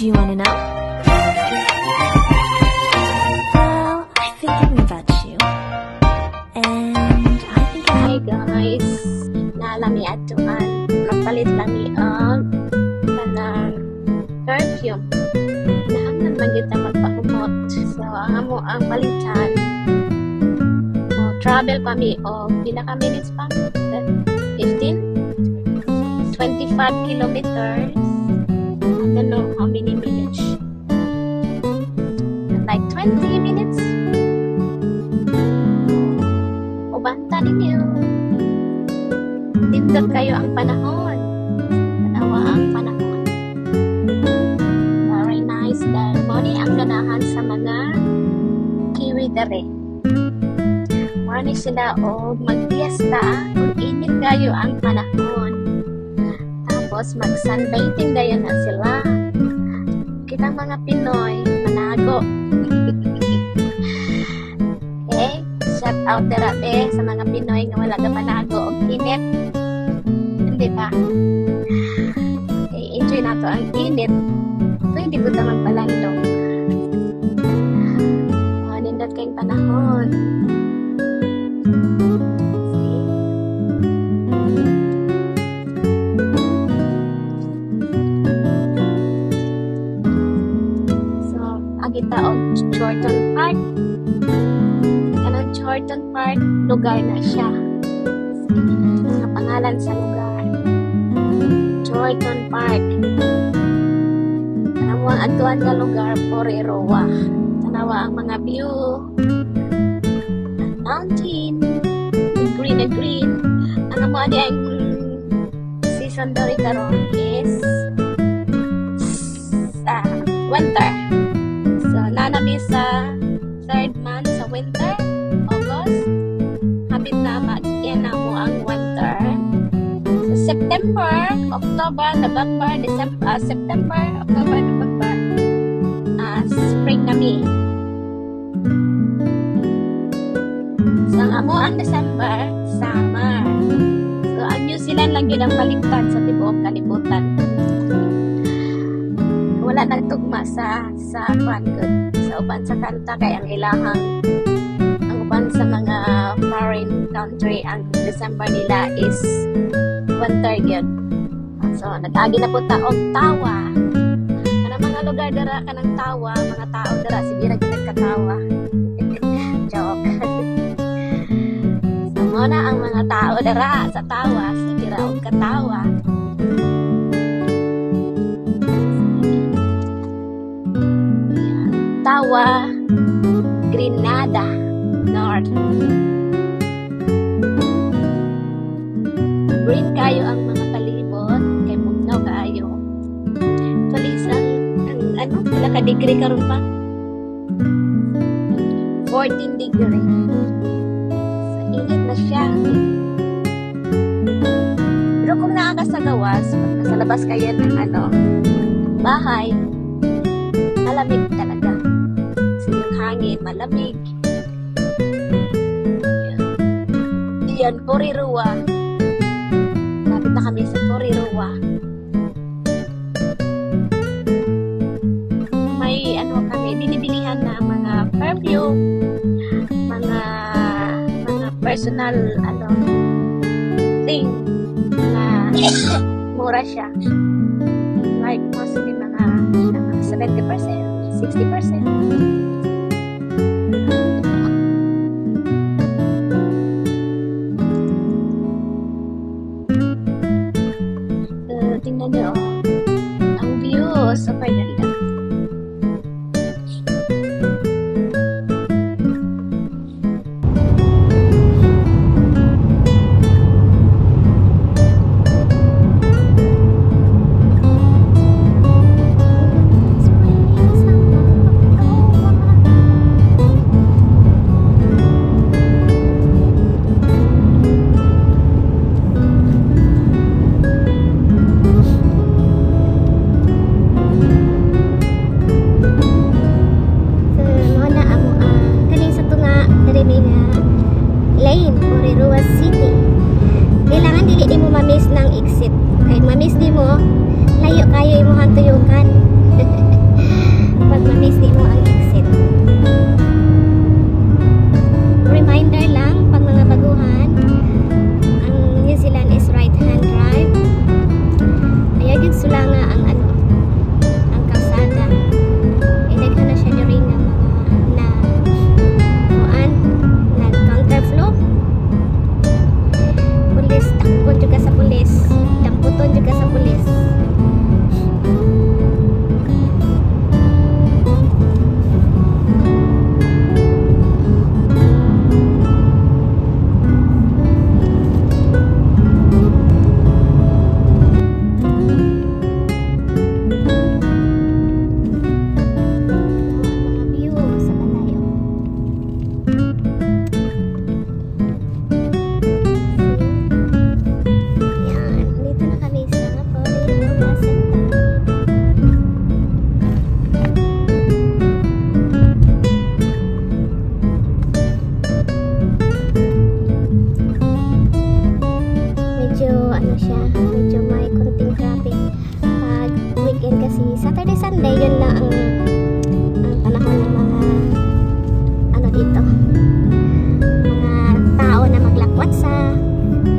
Do you want to know? Well, I think I know about you. And I think Hi guys, naalami atuan magpalit lami ang kanang perfume. Nahamnan man kita magpahumot. So amo ang palitan. Travel kami pila ka minutes pa? 15? 25 kilometers. I don't know how many minutes. Like 20 minutes. Ubanta ninyo. Tindot kayo ang panahon. Tanawa ang panahon. Very nice dahil moni ang ganahan sa mga kiwi dere. Moni sila magpiesta kung init kayo ang panahon. Tapos mag-sunbathing kayo na sila. Kita mga Pinoy, manago. Okay? Shout out derabe sa mga Pinoy nga wala ka panago o init. Hindi ba? Okay, enjoy na to ang init. Pwede ko na magpalandong. Nindot kayong panahon. See? So, agita og Chorlton Park. Chorlton Park, lugar na siya. Mga pangalan sa lugar. Chorlton Park. Tanawa ang atuan nga lugar, Poreroa. Tanawa ang mga view. Ang mountain. Green na green. Ang mo adi ang season dori karon is winter. So, nanami sa third month sa winter. Habit na mag-yan na mo ang winter. So, September, October, November, December, September, October, November. Spring na mi. So, amo ang December, summer. So, ang New Zealand lang yun ang baliktad sa tibuok kalibutan. Wala nagtugma sa good. Sa uban sa kanta kay ang ilahang sa mga foreign country ang December nila is winter yun. So, nag-agi na po og tawa. Ano mga lugar dara ka ng tawa, mga tao dara, sige na nagkatawa. Joke. So, muna ang mga tao dara sa tawa, sige ra og katawa. Tawa, Grenada. North. Green kayo ang mga palibot, kay mugnaw kayo. Tulis ang pila ka degree karon pa? 14 degree. So, init na siya. Pero kung naaka sa gawas, pag nasa labas kayo ng bahay, malamig talaga. So, yung hangin, malamig. Yan, Poreroa. Lapit na kami sa Poreroa. May kami, binibilihan na mga perfume, mga personal thing na mura siya. Like mostly mga 70%, 60%. Tingnan nyo, ang view, super ganda.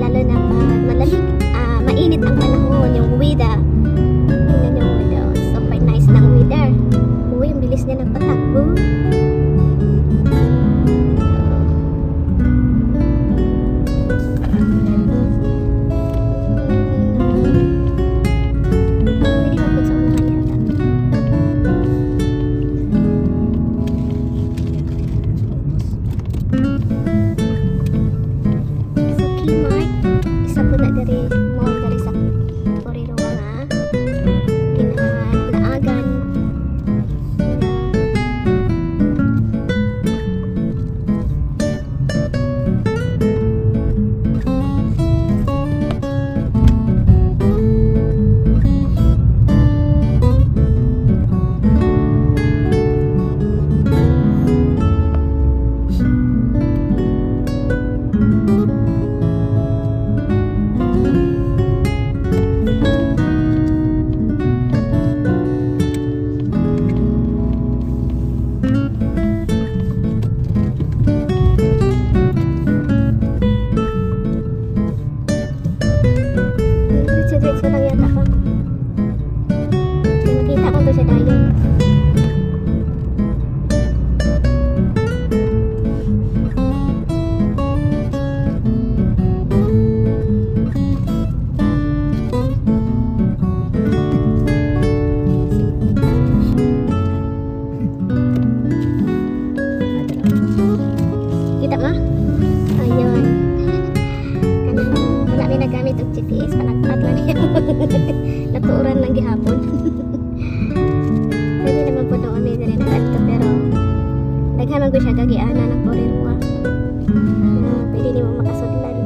lalo na pag malamig, mainit ang panahon, yung weather. Tingnan yung weather, super nice ng weather. Uy, ang bilis niya nagpatakbo. Natuuran lang gihapon. Pwede naman po daw kami dali na ato, pero naghamag ko siya gagiana ng Porirua. Pwede niyo makasudlan.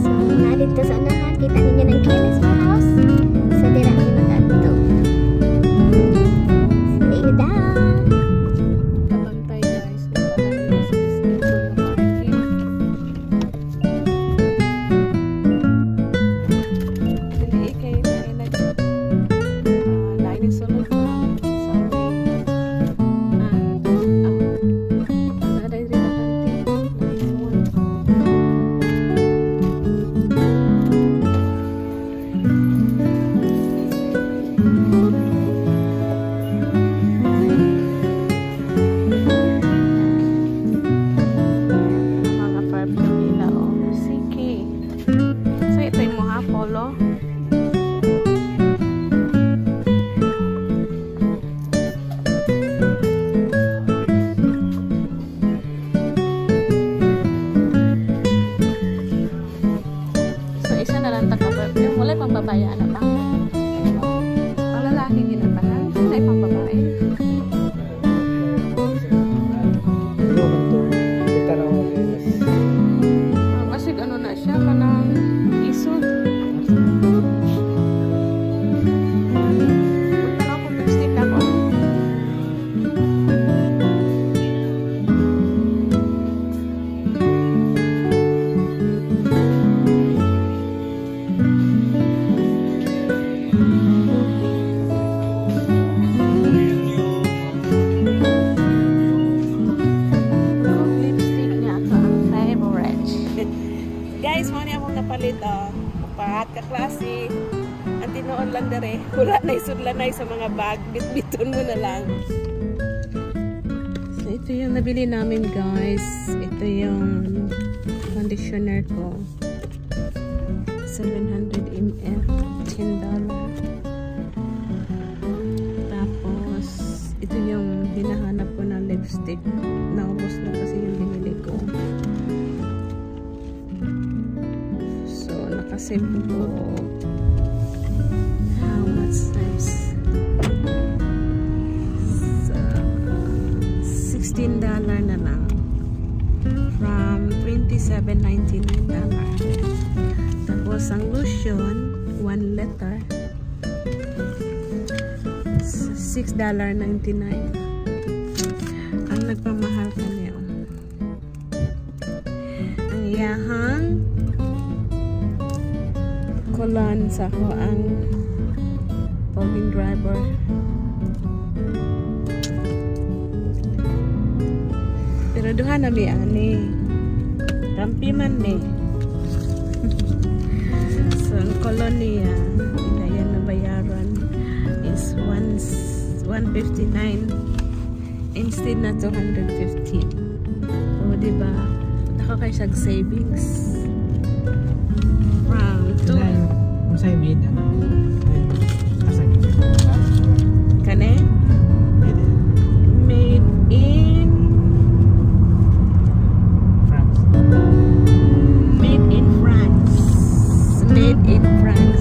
So, dito sa unahan, kita ninyo ng Kelly's house. So, dira kami mag-ato. See you down! Kabantay guys, polo. So isa na lang yung wala pang babae na pa. Ang lalaki din ang tanan, wala pang babae. Kasi ano na siya kanang isod. Guys, mo niya akong napalit pahat ka klase. Ang tinuon lang dere, wala na isudlanay sa mga bag, bitbiton mo na lang. So ito yung nabili namin guys. Ito yung conditioner ko. 700 ml, $10. Tapos ito yung hinahanap ko na lipstick. Naubos na kasi yung binili ko. Nakasave ko how much size? So, $16 na lang from $27.99. Tapos ang lotion 1 liter $6.99. Ang nagpamahal ka niyo ang yahang kulan sa ko ang fogging driver. Pero duha na mi ani. Rampi man mi. 159 instead na 215. O, diba? Nakakaisag savings. Wow, ito. Kung sa'yo made, ano? Kane? Made in France. Made in France. Made in France.